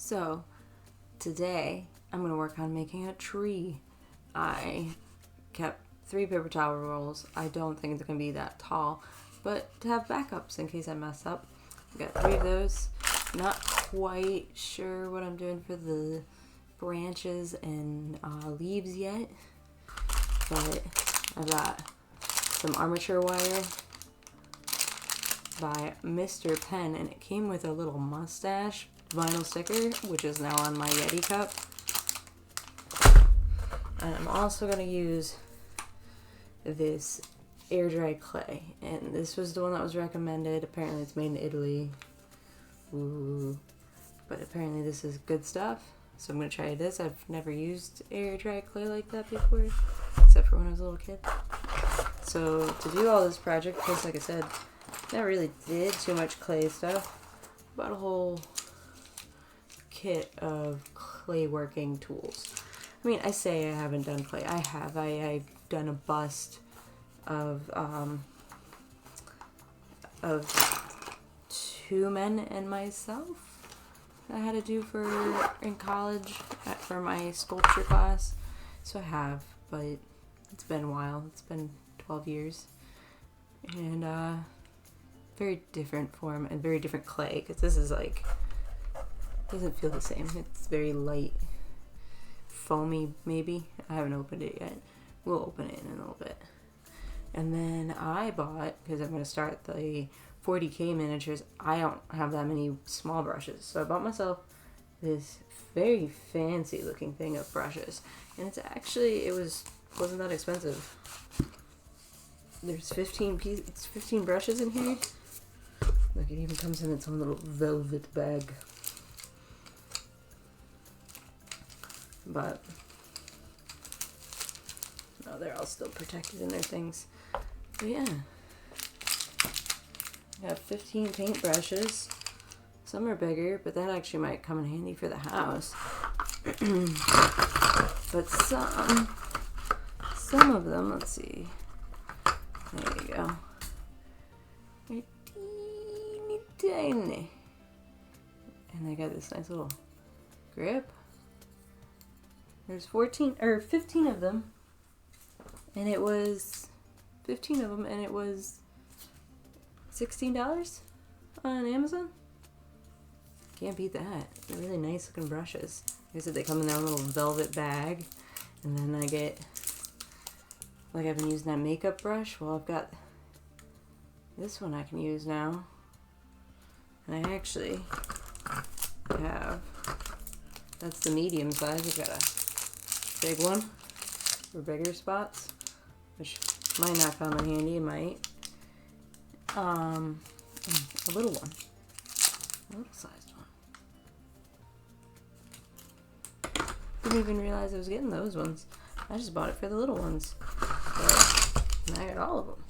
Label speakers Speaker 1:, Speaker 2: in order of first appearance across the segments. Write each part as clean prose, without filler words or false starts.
Speaker 1: So, today I'm going to work on making a tree. I kept 3 paper towel rolls. I don't think it's going to be that tall, but to have backups in case I mess up. I got 3 of those. Not quite sure what I'm doing for the branches and leaves yet, but I've got some armature wire by Mr. Penn, and it came with a little mustache vinyl sticker, which is now on my Yeti cup. And I'm also going to use this air dried clay, and this was the one that was recommended. Apparently it's made in Italy. Ooh. But apparently this is good stuff, so I'm going to try this. I've never used air dried clay like that before, except for when I was a little kid. So to do all this project, because like I said, never really did too much clay stuff, bought a whole kit of clay working tools. I mean, I say I haven't done clay. I have. I've done a bust of 2 men and myself that I had to do in college for my sculpture class. So I have, but it's been a while. It's been 12 years. And very different form and very different clay, because this is like, doesn't feel the same. It's very light, foamy maybe. I haven't opened it yet. We'll open it in a little bit. And then I bought, because I'm going to start the 40K miniatures, I don't have that many small brushes, so I bought myself this very fancy looking thing of brushes, and it's actually, wasn't that expensive. There's 15 brushes in here. Look, it even comes in its own little velvet bag. But no, they're all still protected in their things. But yeah, I have 15 paint brushes. Some are bigger, but that actually might come in handy for the house. But some of them, let's see. There you go. They're teeny tiny. And they got this nice little grip. There's 15 of them. And it was $16 on Amazon. Can't beat that. They're really nice looking brushes. Like I said, they come in their own little velvet bag. And then I get, like I've been using that makeup brush. Well, I've got this one I can use now. And I actually have, that's the medium size. I've got a big one for bigger spots, which might not come in handy. It might. A little one. A little sized one. Didn't even realize I was getting those ones. I just bought it for the little ones. But I got all of them.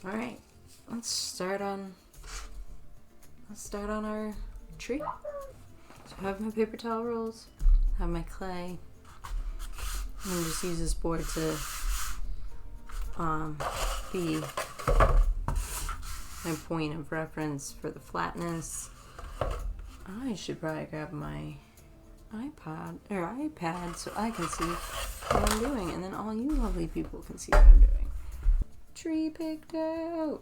Speaker 1: Alright. Let's start on our tree. So I have my paper towel rolls. I have my clay. I'm going to just use this board to be my point of reference for the flatness. I should probably grab my iPad so I can see what I'm doing, and then all you lovely people can see what I'm doing. Tree picked out.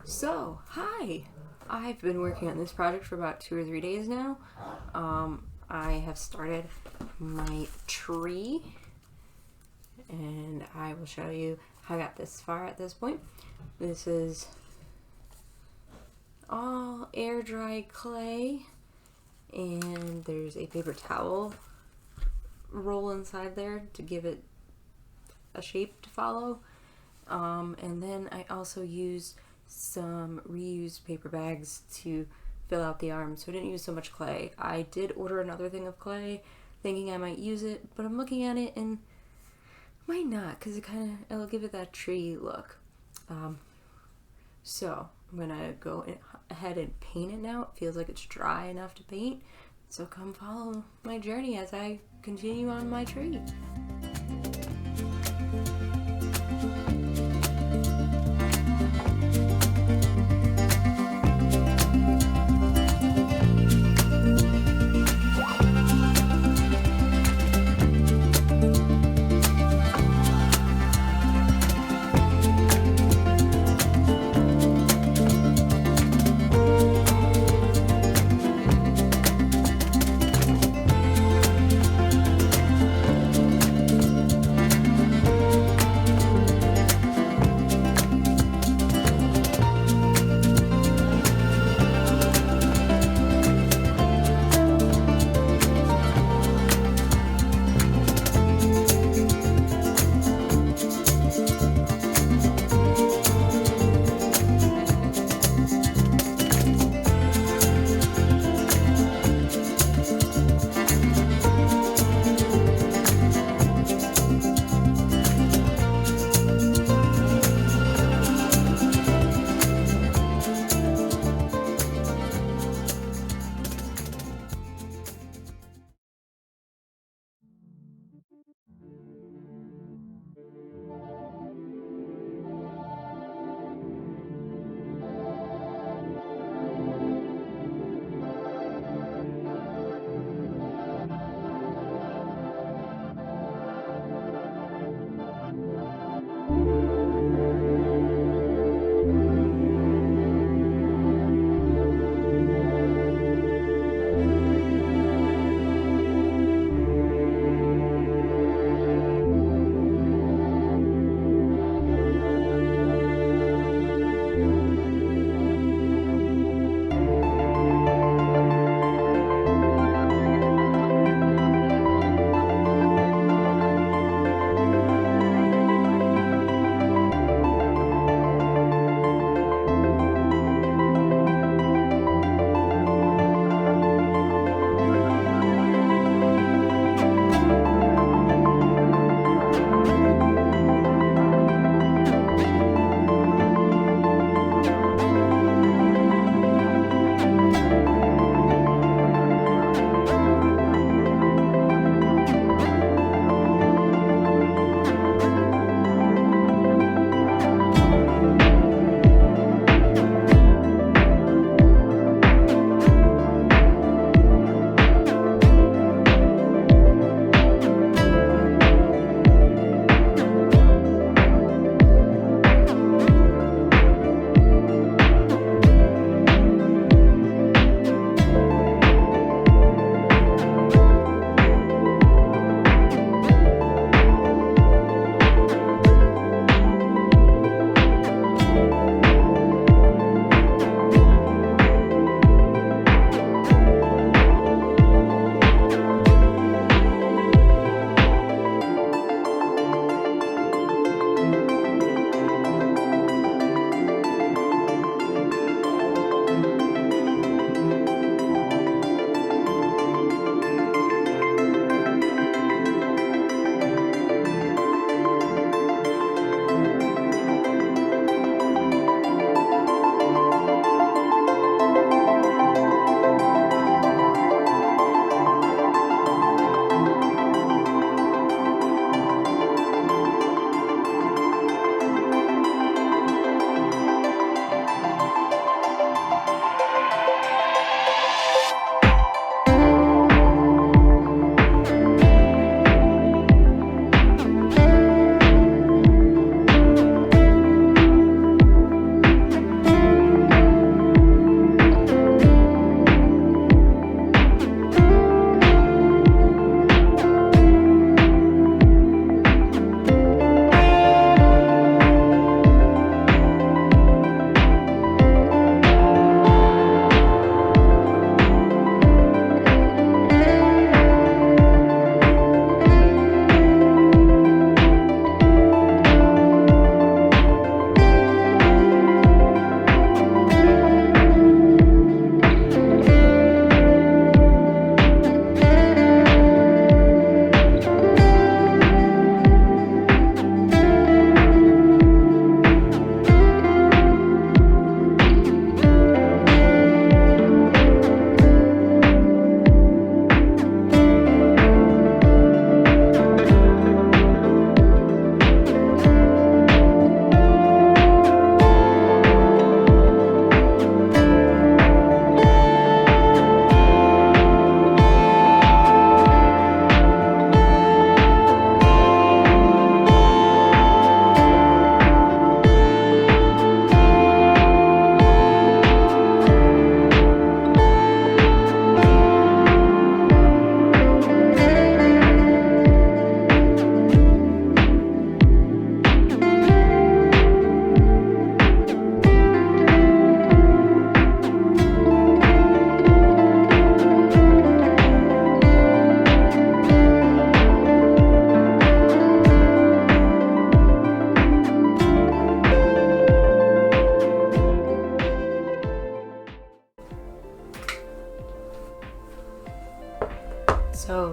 Speaker 1: So, hi! I've been working on this project for about 2 or 3 days now. I have started my tree, and I will show you how I got this far at this point. This is all air dried clay, and there's a paper towel roll inside there to give it a shape to follow. And then I also used some reused paper bags to fill out the arms, so I didn't use so much clay. I did order another thing of clay thinking I might use it, but I'm looking at it and might not, because it'll give it that tree look. So I'm gonna go ahead and paint it now. It feels like it's dry enough to paint, so come follow my journey as I continue on my tree.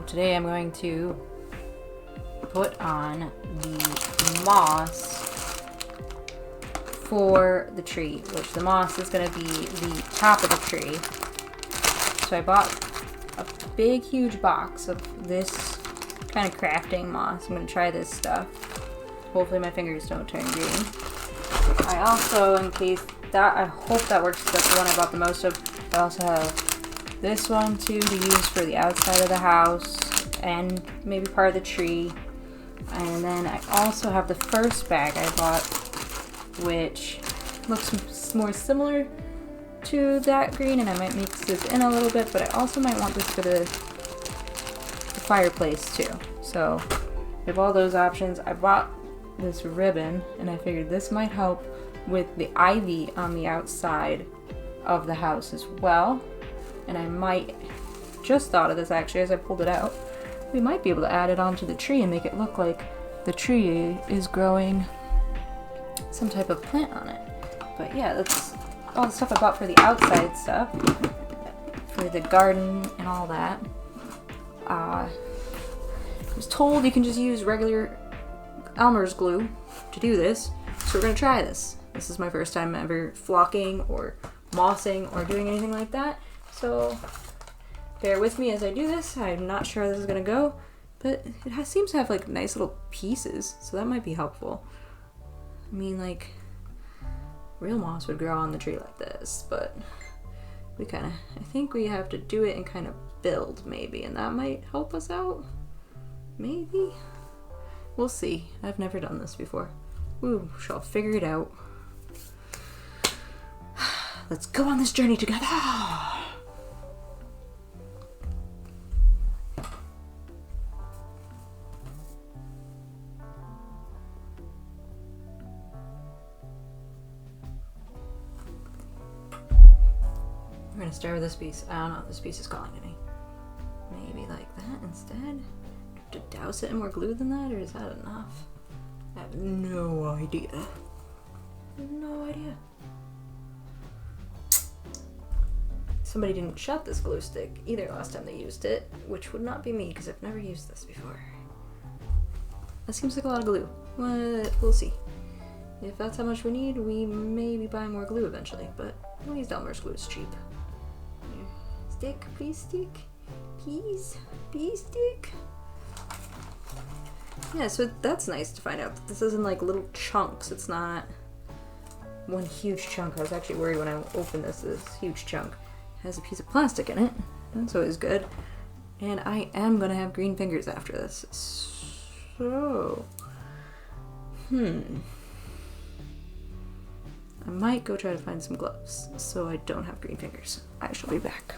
Speaker 2: today I'm going to put on the moss for the tree, which the moss is going to be the top of the tree. So I bought a big, huge box of this kind of crafting moss. I'm going to try this stuff. Hopefully my fingers don't turn green. I also, in case that, I hope that works because that's the one I bought the most of. I also have this one too to use for the outside of the house and maybe part of the tree. And then I also have the first bag I bought, which looks more similar to that green, and I might mix this in a little bit, but I also might want this for the fireplace too. So we have all those options. I bought this ribbon and I figured this might help with the ivy on the outside of the house as well. And I might, just thought of this actually as I pulled it out, we might be able to add it onto the tree and make it look like the tree is growing some type of plant on it. But yeah, that's all the stuff I bought for the outside stuff, for the garden and all that. I was told you can just use regular Elmer's glue to do this, so we're gonna try this. This is my first time ever flocking or mossing or doing anything like that, so bear with me as I do this. I'm not sure how this is gonna go, but it seems to have like nice little pieces, so that might be helpful. I mean, like, real moss would grow on the tree like this, but I think we have to do it and kind of build maybe, and that might help us out. Maybe? We'll see. I've never done this before. Ooh, shall figure it out. Let's go on this journey together! We're gonna start with this piece. I don't know if this piece is calling to me. Maybe like that instead? To douse it in more glue than that, or is that enough? I have no idea. No idea. Somebody didn't shut this glue stick either last time they used it, which would not be me because I've never used this before. That seems like a lot of glue. We'll see. If that's how much we need, we may be buying more glue eventually, but at least Elmer's glue is cheap. Here. Stick, please stick. Please stick. Yeah, so that's nice to find out that this isn't like little chunks. It's not one huge chunk. I was actually worried when I opened this huge chunk. It has a piece of plastic in it. That's always good. And I am gonna have green fingers after this. So, I might go try to find some gloves so I don't have green fingers. I shall be back.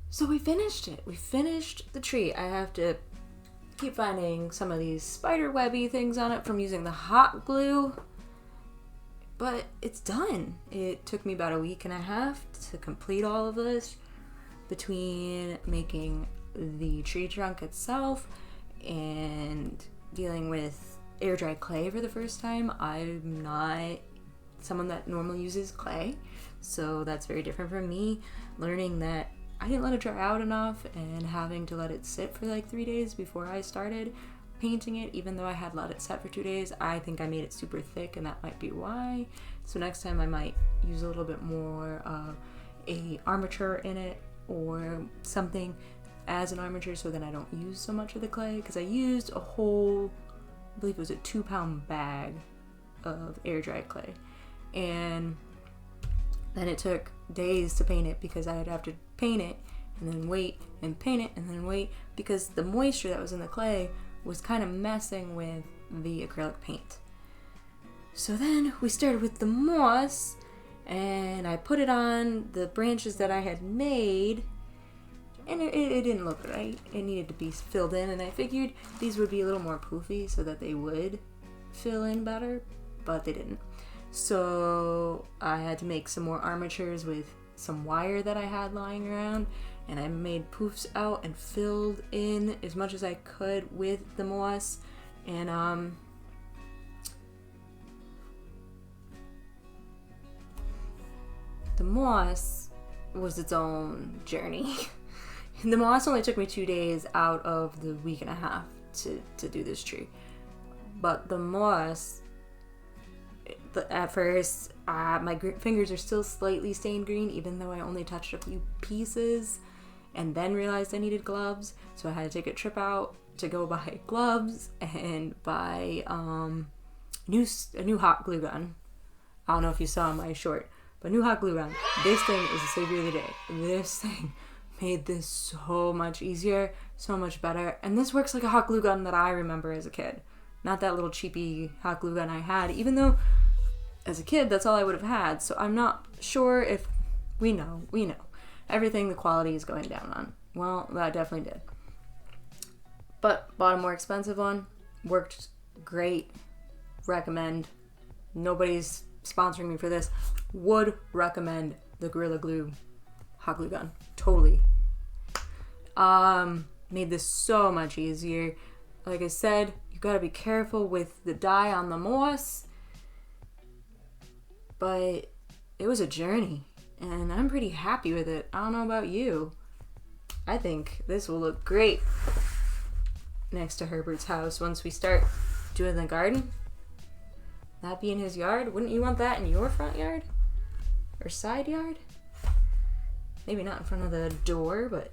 Speaker 1: So we finished it. We finished the tree. I have to keep finding some of these spider webby things on it from using the hot glue. But it's done. It took me about a week and a half to complete all of this, between making the tree trunk itself and dealing with air dry clay for the first time. I'm not someone that normally uses clay, so that's very different from me. Learning that I didn't let it dry out enough and having to let it sit for like 3 days before I started painting it, even though I had let it set for 2 days. I think I made it super thick, and that might be why. So next time I might use a little bit more of a armature in it or something as an armature, so then I don't use so much of the clay, because I used a whole, I believe it was a 2-pound bag of air dried clay, and then it took days to paint it because I'd have to paint it and then wait and paint it and then wait, because the moisture that was in the clay was kind of messing with the acrylic paint. So then we started with the moss, and I put it on the branches that I had made, and it didn't look right. It needed to be filled in, and I figured these would be a little more poofy so that they would fill in better, but they didn't. So I had to make some more armatures with some wire that I had lying around, and I made poofs out and filled in as much as I could with the moss. And the moss was its own journey. The moss only took me 2 days out of the week and a half to do this tree. But the moss, at first, my fingers are still slightly stained green, even though I only touched a few pieces, and then realized I needed gloves. So I had to take a trip out to go buy gloves and buy a new hot glue gun. I don't know if you saw my short, but new hot glue gun. This thing is the savior of the day. This thing made this so much easier, so much better, and this works like a hot glue gun that I remember as a kid. Not that little cheapy hot glue gun I had, even though as a kid that's all I would have had. So I'm not sure if we know everything the quality is going down on. Well, that definitely did. But bought a more expensive one, worked great, recommend. Nobody's sponsoring me for this. Would recommend the Gorilla Glue hot glue gun, totally. Made this so much easier. Like I said, you gotta be careful with the dye on the moss, but it was a journey, and I'm pretty happy with it. I don't know about you. I think this will look great next to Herbert's house once we start doing the garden. That be in his yard. Wouldn't you want that in your front yard? Or side yard? Maybe not in front of the door, but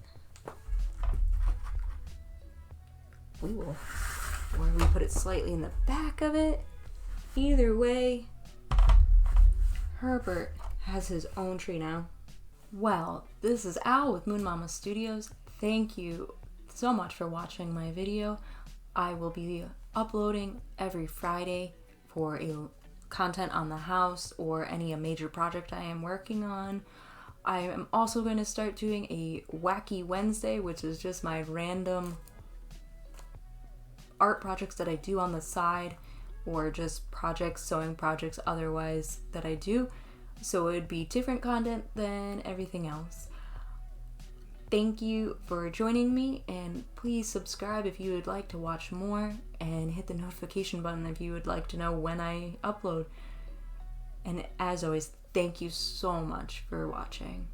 Speaker 1: we will. Or we put it slightly in the back of it. Either way, Herbert has his own tree now. Well, this is Al with Moon Mama Studios. Thank you so much for watching my video. I will be uploading every Friday for a content on the house or any major project I am working on. I am also going to start doing a Wacky Wednesday, which is just my random art projects that I do on the side, or just projects, sewing projects otherwise that I do. So it would be different content than everything else. Thank you for joining me, and please subscribe if you would like to watch more, and hit the notification button if you would like to know when I upload. And as always, thank you so much for watching.